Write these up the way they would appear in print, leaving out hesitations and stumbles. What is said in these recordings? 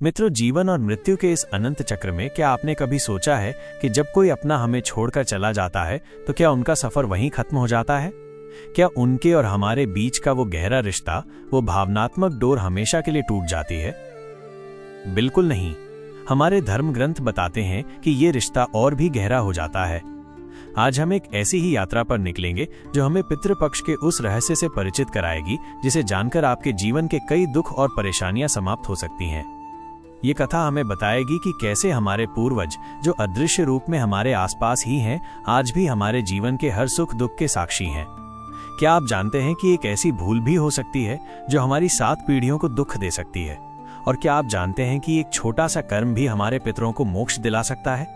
मित्रों, जीवन और मृत्यु के इस अनंत चक्र में क्या आपने कभी सोचा है कि जब कोई अपना हमें छोड़कर चला जाता है तो क्या उनका सफर वहीं खत्म हो जाता है? क्या उनके और हमारे बीच का वो गहरा रिश्ता, वो भावनात्मक डोर हमेशा के लिए टूट जाती है? बिल्कुल नहीं। हमारे धर्म ग्रंथ बताते हैं कि ये रिश्ता और भी गहरा हो जाता है। आज हम एक ऐसी ही यात्रा पर निकलेंगे जो हमें पितृपक्ष के उस रहस्य से परिचित कराएगी जिसे जानकर आपके जीवन के कई दुख और परेशानियां समाप्त हो सकती हैं। ये कथा हमें बताएगी कि कैसे हमारे पूर्वज, जो अदृश्य रूप में हमारे आसपास ही हैं, आज भी हमारे जीवन के हर सुख दुख के साक्षी हैं। क्या आप जानते हैं कि एक ऐसी भूल भी हो सकती है जो हमारी 7 पीढ़ियों को दुख दे सकती है? और क्या आप जानते हैं कि एक छोटा सा कर्म भी हमारे पितरों को मोक्ष दिला सकता है?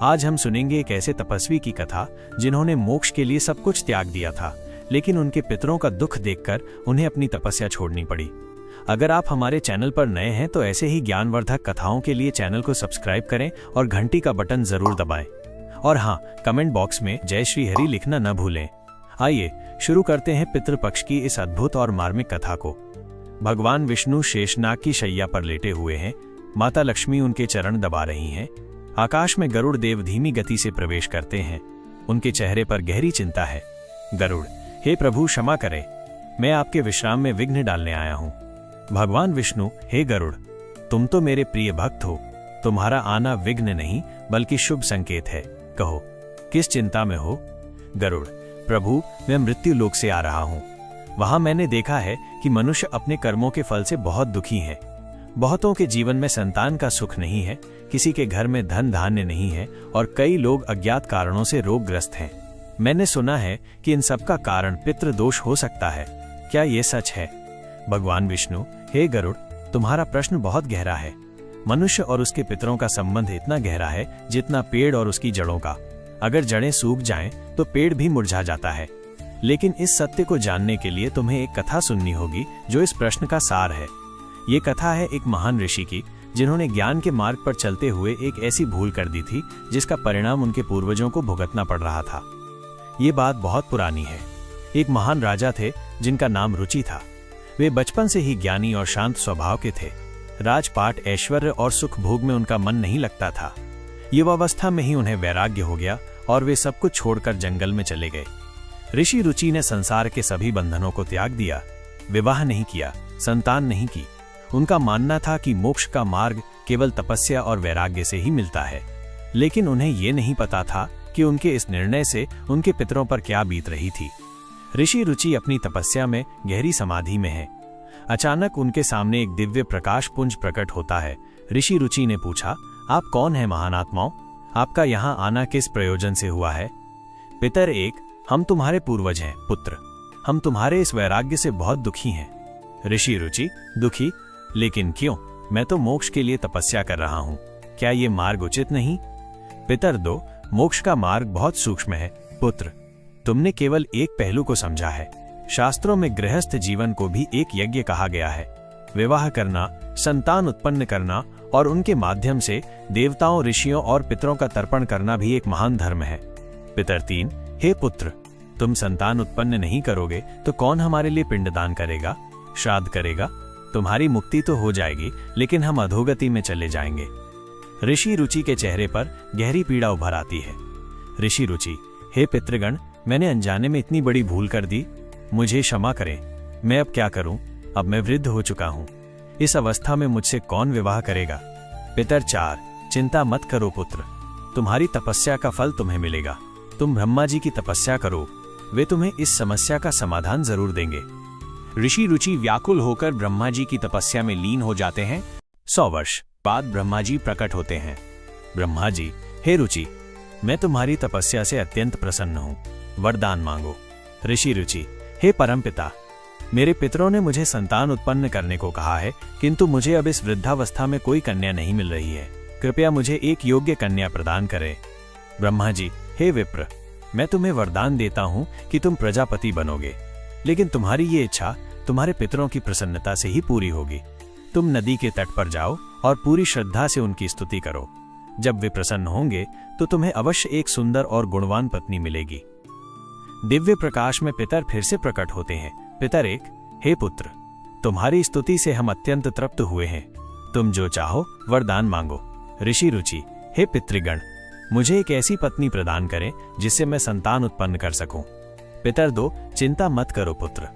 आज हम सुनेंगे एक ऐसे तपस्वी की कथा जिन्होंने मोक्ष के लिए सब कुछ त्याग दिया था, लेकिन उनके पितरों का दुख देखकर उन्हें अपनी तपस्या छोड़नी पड़ी। अगर आप हमारे चैनल पर नए हैं तो ऐसे ही ज्ञानवर्धक कथाओं के लिए चैनल को सब्सक्राइब करें और घंटी का बटन जरूर दबाएं। और हाँ, कमेंट बॉक्स में जय श्री हरि लिखना न भूलें। आइए शुरू करते हैं पितृपक्ष की इस अद्भुत और मार्मिक कथा को। भगवान विष्णु शेषनाग की शैया पर लेटे हुए हैं। माता लक्ष्मी उनके चरण दबा रही हैं। आकाश में गरुड़ देव धीमी गति से प्रवेश करते हैं। उनके चेहरे पर गहरी चिंता है। गरुड़: हे प्रभु, क्षमा करें, मैं आपके विश्राम में विघ्न डालने आया हूँ। भगवान विष्णु: हे गरुड़, तुम तो मेरे प्रिय भक्त हो, तुम्हारा आना विघ्न नहीं बल्कि शुभ संकेत है। कहो, किस चिंता में हो? गरुड़: प्रभु, मैं मृत्यु लोक से आ रहा हूँ। वहां मैंने देखा है कि मनुष्य अपने कर्मों के फल से बहुत दुखी हैं। बहुतों के जीवन में संतान का सुख नहीं है, किसी के घर में धन धान्य नहीं है और कई लोग अज्ञात कारणों से रोगग्रस्त हैं। मैंने सुना है कि इन सब का कारण पितृदोष हो सकता है। क्या ये सच है? भगवान विष्णु: हे गरुड़, तुम्हारा प्रश्न बहुत गहरा है। मनुष्य और उसके पितरों का संबंध इतना गहरा है जितना पेड़ और उसकी जड़ों का। अगर जड़ें सूख जाएं तो पेड़ भी मुरझा जाता है। लेकिन इस सत्य को जानने के लिए तुम्हें एक कथा सुननी होगी जो इस प्रश्न का सार है। ये कथा है एक महान ऋषि की, जिन्होंने ज्ञान के मार्ग पर चलते हुए एक ऐसी भूल कर दी थी जिसका परिणाम उनके पूर्वजों को भुगतना पड़ रहा था। ये बात बहुत पुरानी है। एक महान राजा थे जिनका नाम रुचि था। वे बचपन से ही ज्ञानी और शांत स्वभाव के थे। राजपाट, ऐश्वर्य और सुख भोग में उनका मन नहीं लगता था। युवावस्था में ही उन्हें वैराग्य हो गया और वे सब कुछ छोड़कर जंगल में चले गए। ऋषि रुचि ने संसार के सभी बंधनों को त्याग दिया। विवाह नहीं किया, संतान नहीं की। उनका मानना था कि मोक्ष का मार्ग केवल तपस्या और वैराग्य से ही मिलता है। लेकिन उन्हें ये नहीं पता था कि उनके इस निर्णय से उनके पितरों पर क्या बीत रही थी। ऋषि रुचि अपनी तपस्या में गहरी समाधि में है। अचानक उनके सामने एक दिव्य प्रकाश पुंज प्रकट होता है। ऋषि रुचि ने पूछा, आप कौन हैं महानात्माओं? आपका यहाँ आना किस प्रयोजन से हुआ है? पितर 1: हम तुम्हारे पूर्वज हैं। पुत्र: हम तुम्हारे इस वैराग्य से बहुत दुखी हैं। ऋषि रुचि: दुखी? लेकिन क्यों? मैं तो मोक्ष के लिए तपस्या कर रहा हूँ। क्या ये मार्ग उचित नहीं? पितर 2: मोक्ष का मार्ग बहुत सूक्ष्म है। पुत्र: तुमने केवल एक पहलू को समझा है। शास्त्रों में गृहस्थ जीवन को भी एक यज्ञ कहा गया है। विवाह करना, संतान उत्पन्न करना और उनके माध्यम से देवताओं, ऋषियों और पितरों का तर्पण करना भी एक महान धर्म है। पितर 3: हे पुत्र, तुम संतान उत्पन्न नहीं करोगे तो कौन हमारे लिए पिंडदान करेगा, श्राद्ध करेगा? तुम्हारी मुक्ति तो हो जाएगी, लेकिन हम अधोगति में चले जाएंगे। ऋषि रुचि के चेहरे पर गहरी पीड़ा उभर आती है। ऋषि रुचि: हे पितृगण, मैंने अनजाने में इतनी बड़ी भूल कर दी, मुझे क्षमा करें। मैं अब क्या करूं? अब मैं वृद्ध हो चुका हूं। इस अवस्था में मुझसे कौन विवाह करेगा? पितर 4: चिंता मत करो पुत्र, तुम्हारी तपस्या का फल तुम्हें मिलेगा। तुम ब्रह्मा जी की तपस्या करो, वे तुम्हें इस समस्या का समाधान जरूर देंगे। ऋषि रुचि व्याकुल होकर ब्रह्मा जी की तपस्या में लीन हो जाते हैं। 100 वर्ष बाद ब्रह्मा जी प्रकट होते हैं। ब्रह्मा जी: हे रुचि, मैं तुम्हारी तपस्या से अत्यंत प्रसन्न हूँ, वरदान मांगो। ऋषि रुचि: हे परमपिता, मेरे पितरों ने मुझे संतान उत्पन्न करने को कहा है, किंतु मुझे अब इस वृद्धावस्था में कोई कन्या नहीं मिल रही है। कृपया मुझे एक योग्य कन्या प्रदान करें। ब्रह्मा जी: हे विप्र, मैं तुम्हें वरदान देता हूँ कि तुम प्रजापति बनोगे, लेकिन तुम्हारी ये इच्छा तुम्हारे पितरों की प्रसन्नता से ही पूरी होगी। तुम नदी के तट पर जाओ और पूरी श्रद्धा से उनकी स्तुति करो। जब वे प्रसन्न होंगे तो तुम्हें अवश्य एक सुंदर और गुणवान पत्नी मिलेगी। दिव्य प्रकाश में पितर फिर से प्रकट होते हैं। पितर 1: हे पुत्र, तुम्हारी स्तुति से हम अत्यंत तृप्त हुए हैं। तुम जो चाहो वरदान मांगो। ऋषि रुचि, हे पितृगण, मुझे एक ऐसी पत्नी प्रदान करें जिससे मैं संतान उत्पन्न कर सकूं। पितर दो, चिंता मत करो पुत्र,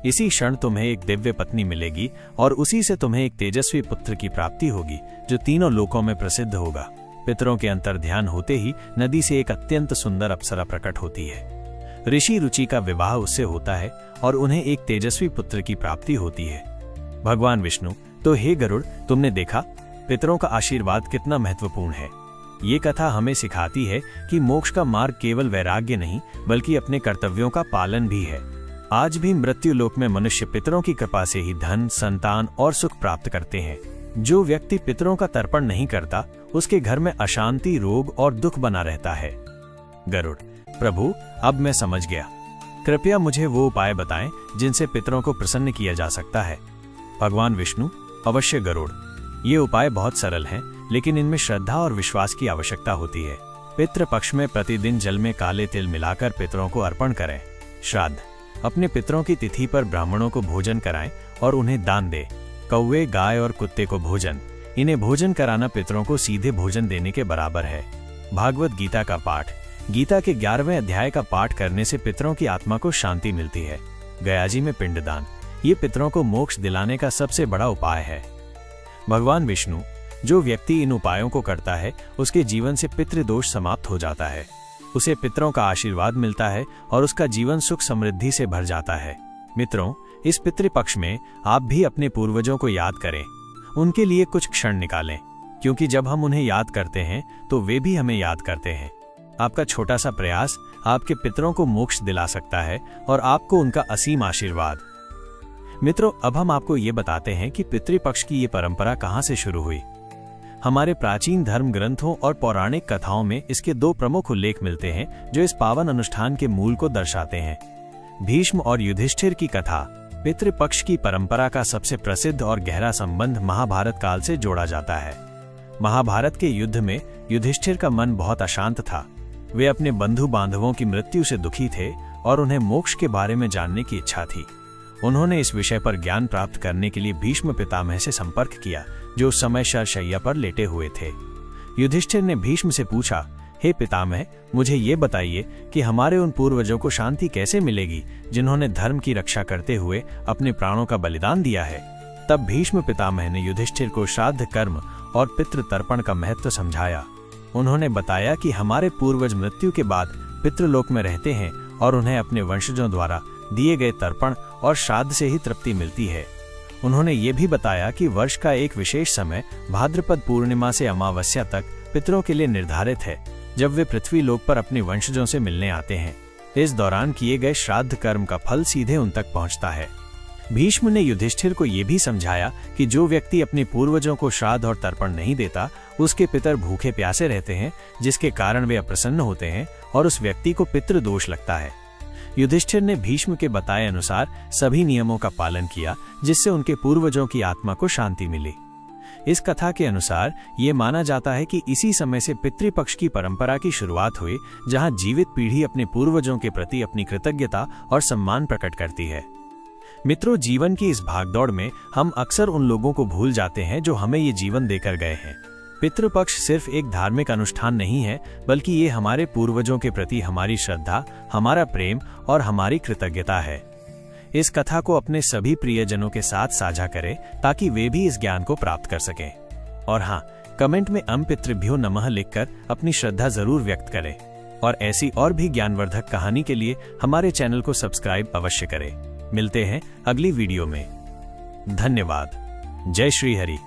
इसी क्षण तुम्हें एक दिव्य पत्नी मिलेगी और उसी से तुम्हें एक तेजस्वी पुत्र की प्राप्ति होगी जो तीनों लोकों में प्रसिद्ध होगा। पितरों के अंतर ध्यान होते ही नदी से एक अत्यंत सुंदर अप्सरा प्रकट होती है। ऋषि रुचि का विवाह उससे होता है और उन्हें एक तेजस्वी पुत्र की प्राप्ति होती है। भगवान विष्णु, तो हे गरुड़, तुमने देखा पितरों का आशीर्वाद कितना महत्वपूर्ण है। ये कथा हमें सिखाती है कि मोक्ष का मार्ग केवल वैराग्य नहीं बल्कि अपने कर्तव्यों का पालन भी है। आज भी मृत्यु लोक में मनुष्य पितरों की कृपा से ही धन, संतान और सुख प्राप्त करते हैं। जो व्यक्ति पितरों का तर्पण नहीं करता उसके घर में अशांति, रोग और दुख बना रहता है। गरुड़, प्रभु, अब मैं समझ गया, कृपया मुझे वो उपाय बताएं जिनसे पितरों को प्रसन्न किया जा सकता है। भगवान विष्णु, अवश्य गरुड़, ये उपाय बहुत सरल हैं, लेकिन इनमें श्रद्धा और विश्वास की आवश्यकता होती है। पितृ पक्ष में प्रतिदिन जल में काले तिल मिलाकर पितरों को अर्पण करें। श्राद्ध, अपने पितरों की तिथि पर ब्राह्मणों को भोजन कराएं और उन्हें दान दें। कौवे, गाय और कुत्ते को भोजन, इन्हें भोजन कराना पितरों को सीधे भोजन देने के बराबर है। भागवत गीता का पाठ, गीता के 11वें अध्याय का पाठ करने से पितरों की आत्मा को शांति मिलती है। गयाजी में पिंडदान, ये पितरों को मोक्ष दिलाने का सबसे बड़ा उपाय है। भगवान विष्णु, जो व्यक्ति इन उपायों को करता है उसके जीवन से पितृदोष समाप्त हो जाता है, उसे पितरों का आशीर्वाद मिलता है और उसका जीवन सुख समृद्धि से भर जाता है। मित्रों, इस पितृपक्ष में आप भी अपने पूर्वजों को याद करें, उनके लिए कुछ क्षण निकालें, क्योंकि जब हम उन्हें याद करते हैं तो वे भी हमें याद करते हैं। आपका छोटा सा प्रयास आपके पितरों को मोक्ष दिला सकता है और आपको उनका असीम आशीर्वाद। मित्रों, अब हम आपको ये बताते हैं कि पितृपक्ष की ये परंपरा कहाँ से शुरू हुई। हमारे प्राचीन धर्म ग्रंथों और पौराणिक कथाओं में इसके 2 प्रमुख उल्लेख मिलते हैं जो इस पावन अनुष्ठान के मूल को दर्शाते हैं। भीष्म और युधिष्ठिर की कथा। पितृपक्ष की परंपरा का सबसे प्रसिद्ध और गहरा संबंध महाभारत काल से जोड़ा जाता है। महाभारत के युद्ध में युधिष्ठिर का मन बहुत अशांत था। वे अपने बंधु बांधवों की मृत्यु से दुखी थे और उन्हें मोक्ष के बारे में जानने की इच्छा थी। उन्होंने इस विषय पर ज्ञान प्राप्त करने के लिए भीष्म पितामह से संपर्क किया, जो उस समय शरशैया पर लेटे हुए थे। युधिष्ठिर ने भीष्म से पूछा, हे पितामह, मुझे ये बताइए कि हमारे उन पूर्वजों को शांति कैसे मिलेगी जिन्होंने धर्म की रक्षा करते हुए अपने प्राणों का बलिदान दिया है। तब भीष्म पितामह ने युधिष्ठिर को श्राद्ध कर्म और पितृ तर्पण का महत्व समझाया। उन्होंने बताया कि हमारे पूर्वज मृत्यु के बाद पितृलोक में रहते हैं और उन्हें अपने वंशजों द्वारा दिए गए तर्पण और श्राद्ध से ही तृप्ति मिलती है। उन्होंने ये भी बताया कि वर्ष का एक विशेष समय भाद्रपद पूर्णिमा से अमावस्या तक पितरों के लिए निर्धारित है, जब वे पृथ्वी लोक पर अपने वंशजों से मिलने आते हैं। इस दौरान किए गए श्राद्ध कर्म का फल सीधे उन तक पहुंचता है। भीष्म ने युधिष्ठिर को यह भी समझाया कि जो व्यक्ति अपने पूर्वजों को श्राद्ध और तर्पण नहीं देता, उसके पितर भूखे प्यासे रहते हैं, जिसके कारण वे अप्रसन्न होते हैं और उस व्यक्ति को पितृदोष लगता है। युधिष्ठिर ने भीष्म के बताए अनुसार सभी नियमों का पालन किया, जिससे उनके पूर्वजों की आत्मा को शांति मिली। इस कथा के अनुसार ये माना जाता है कि इसी समय से पितृपक्ष की परंपरा की शुरुआत हुई, जहां जीवित पीढ़ी अपने पूर्वजों के प्रति अपनी कृतज्ञता और सम्मान प्रकट करती है। मित्रों, जीवन की इस भागदौड़ में हम अक्सर उन लोगों को भूल जाते हैं जो हमें ये जीवन देकर गए हैं। पितृपक्ष सिर्फ एक धार्मिक अनुष्ठान नहीं है, बल्कि ये हमारे पूर्वजों के प्रति हमारी श्रद्धा, हमारा प्रेम और हमारी कृतज्ञता है। इस कथा को अपने सभी प्रियजनों के साथ साझा करें ताकि वे भी इस ज्ञान को प्राप्त कर सकें। और हाँ, कमेंट में पितृभ्यो नमः लिखकर अपनी श्रद्धा जरूर व्यक्त करें। और ऐसी और भी ज्ञानवर्धक कहानी के लिए हमारे चैनल को सब्सक्राइब अवश्य करें। मिलते हैं अगली वीडियो में। धन्यवाद। जय श्री हरि।